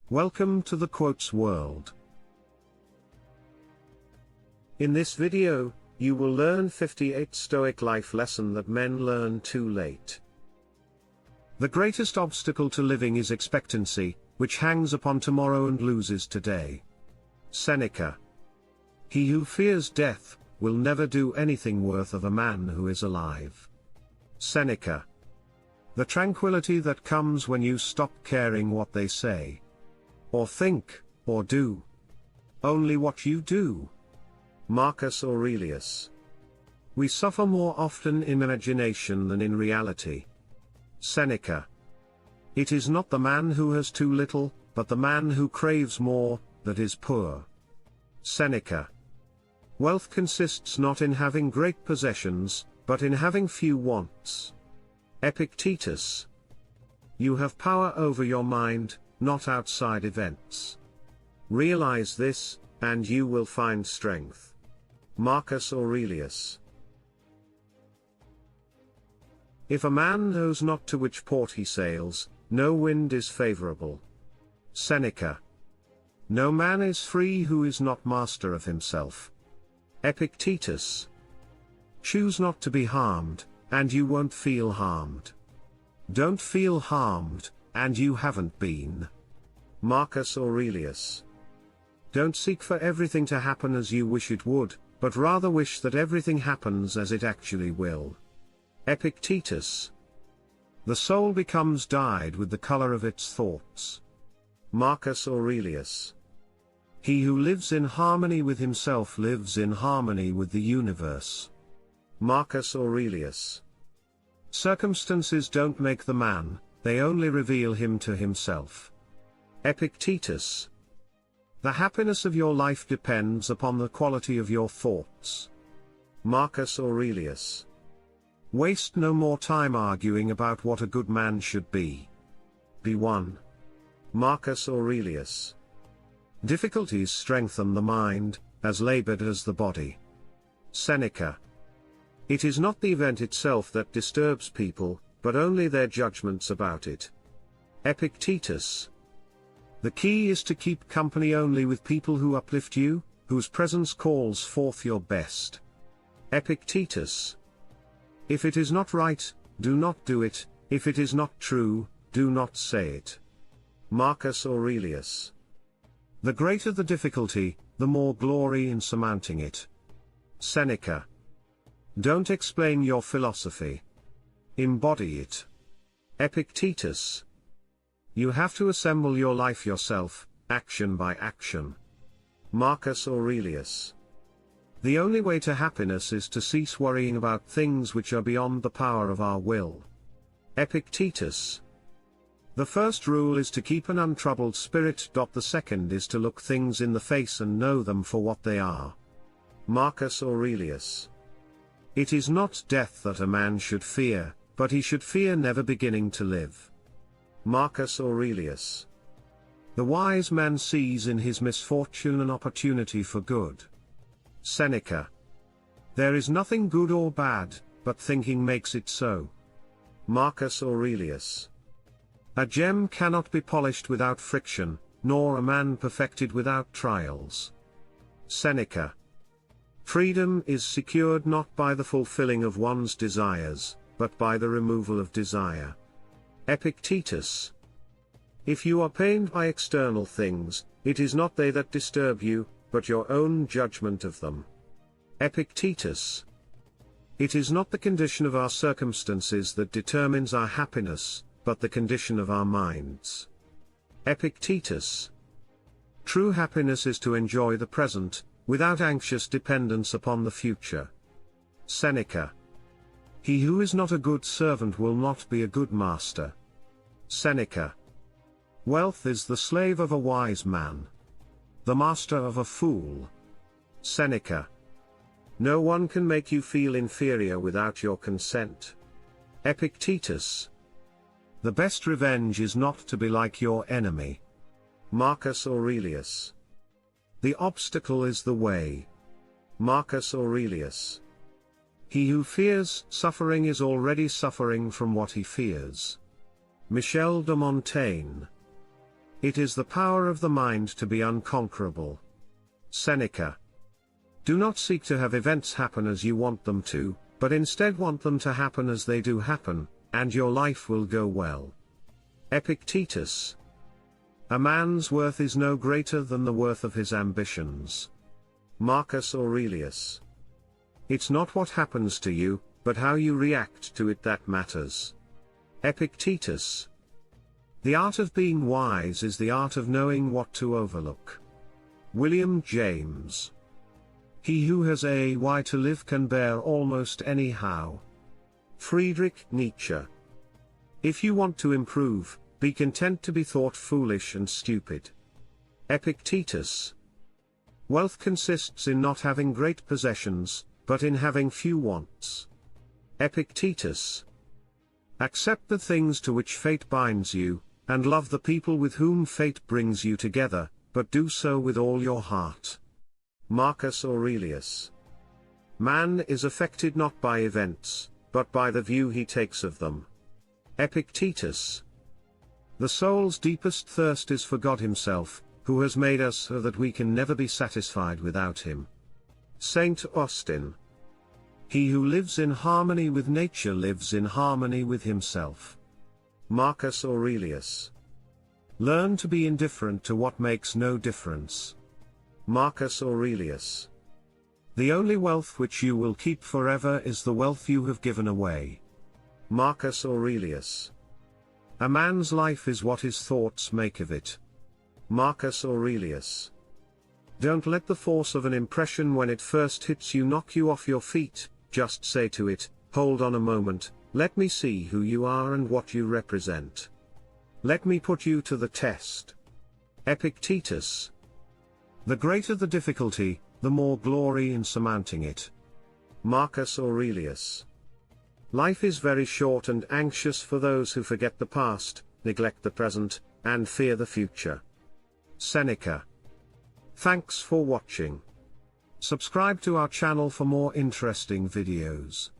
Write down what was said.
Welcome to the Quotes World. In this video, you will learn 58 Stoic life lesson that men learn too late. The greatest obstacle to living is expectancy, which hangs upon tomorrow and loses today. Seneca. He who fears death, will never do anything worth of a man who is alive. Seneca. The tranquility that comes when you stop caring what they say, or think, or do. Only what you do. Marcus Aurelius. We suffer more often in imagination than in reality. Seneca. It is not the man who has too little, but the man who craves more, that is poor. Seneca. Wealth consists not in having great possessions, but in having few wants. Epictetus. You have power over your mind, not outside events. Realize this, and you will find strength. Marcus Aurelius. If a man knows not to which port he sails, no wind is favorable. Seneca. No man is free who is not master of himself. Epictetus. Choose not to be harmed, and you won't feel harmed. Don't feel harmed, and you haven't been. Marcus Aurelius. Don't seek for everything to happen as you wish it would, but rather wish that everything happens as it actually will. Epictetus. The soul becomes dyed with the color of its thoughts. Marcus Aurelius. He who lives in harmony with himself lives in harmony with the universe. Marcus Aurelius. Circumstances don't make the man, they only reveal him to himself. Epictetus. The happiness of your life depends upon the quality of your thoughts. Marcus Aurelius. Waste no more time arguing about what a good man should be. Be one. Marcus Aurelius. Difficulties strengthen the mind, as labor does the body. Seneca. It is not the event itself that disturbs people, but only their judgments about it. Epictetus. The key is to keep company only with people who uplift you, whose presence calls forth your best. Epictetus. If it is not right, do not do it, if it is not true, do not say it. Marcus Aurelius. The greater the difficulty, the more glory in surmounting it. Seneca. Don't explain your philosophy. Embody it. Epictetus. You have to assemble your life yourself, action by action. Marcus Aurelius. The only way to happiness is to cease worrying about things which are beyond the power of our will. Epictetus. The first rule is to keep an untroubled spirit. The second is to look things in the face and know them for what they are. Marcus Aurelius. It is not death that a man should fear, but he should fear never beginning to live. Marcus Aurelius. The wise man sees in his misfortune an opportunity for good. Seneca. There is nothing good or bad, but thinking makes it so. Marcus Aurelius. A gem cannot be polished without friction, nor a man perfected without trials. Seneca. Freedom is secured not by the fulfilling of one's desires, but by the removal of desire. Epictetus. If you are pained by external things, it is not they that disturb you, but your own judgment of them. Epictetus. It is not the condition of our circumstances that determines our happiness, but the condition of our minds. Epictetus. True happiness is to enjoy the present, without anxious dependence upon the future. Seneca. He who is not a good servant will not be a good master. Seneca. Wealth is the slave of a wise man, the master of a fool. Seneca. No one can make you feel inferior without your consent. Epictetus. The best revenge is not to be like your enemy. Marcus Aurelius. The obstacle is the way. Marcus Aurelius. He who fears suffering is already suffering from what he fears. Michel de Montaigne. It is the power of the mind to be unconquerable. Seneca. Do not seek to have events happen as you want them to, but instead want them to happen as they do happen, and your life will go well. Epictetus. A man's worth is no greater than the worth of his ambitions. Marcus Aurelius. It's not what happens to you, but how you react to it that matters. Epictetus. The art of being wise is the art of knowing what to overlook. William James. He who has a why to live can bear almost any how. Friedrich Nietzsche. If you want to improve, be content to be thought foolish and stupid. Epictetus. Wealth consists in not having great possessions, but in having few wants. Epictetus. Accept the things to which fate binds you, and love the people with whom fate brings you together, but do so with all your heart. Marcus Aurelius. Man is affected not by events, but by the view he takes of them. Epictetus. The soul's deepest thirst is for God himself, who has made us so that we can never be satisfied without him. Saint Austin. He who lives in harmony with nature lives in harmony with himself. Marcus Aurelius. Learn to be indifferent to what makes no difference. Marcus Aurelius. The only wealth which you will keep forever is the wealth you have given away. Marcus Aurelius. A man's life is what his thoughts make of it. Marcus Aurelius. Don't let the force of an impression when it first hits you knock you off your feet, just say to it, hold on a moment, let me see who you are and what you represent. Let me put you to the test. Epictetus. The greater the difficulty, the more glory in surmounting it. Marcus Aurelius. Life is very short and anxious for those who forget the past, neglect the present, and fear the future. Seneca. Thanks for watching. Subscribe to our channel for more interesting videos.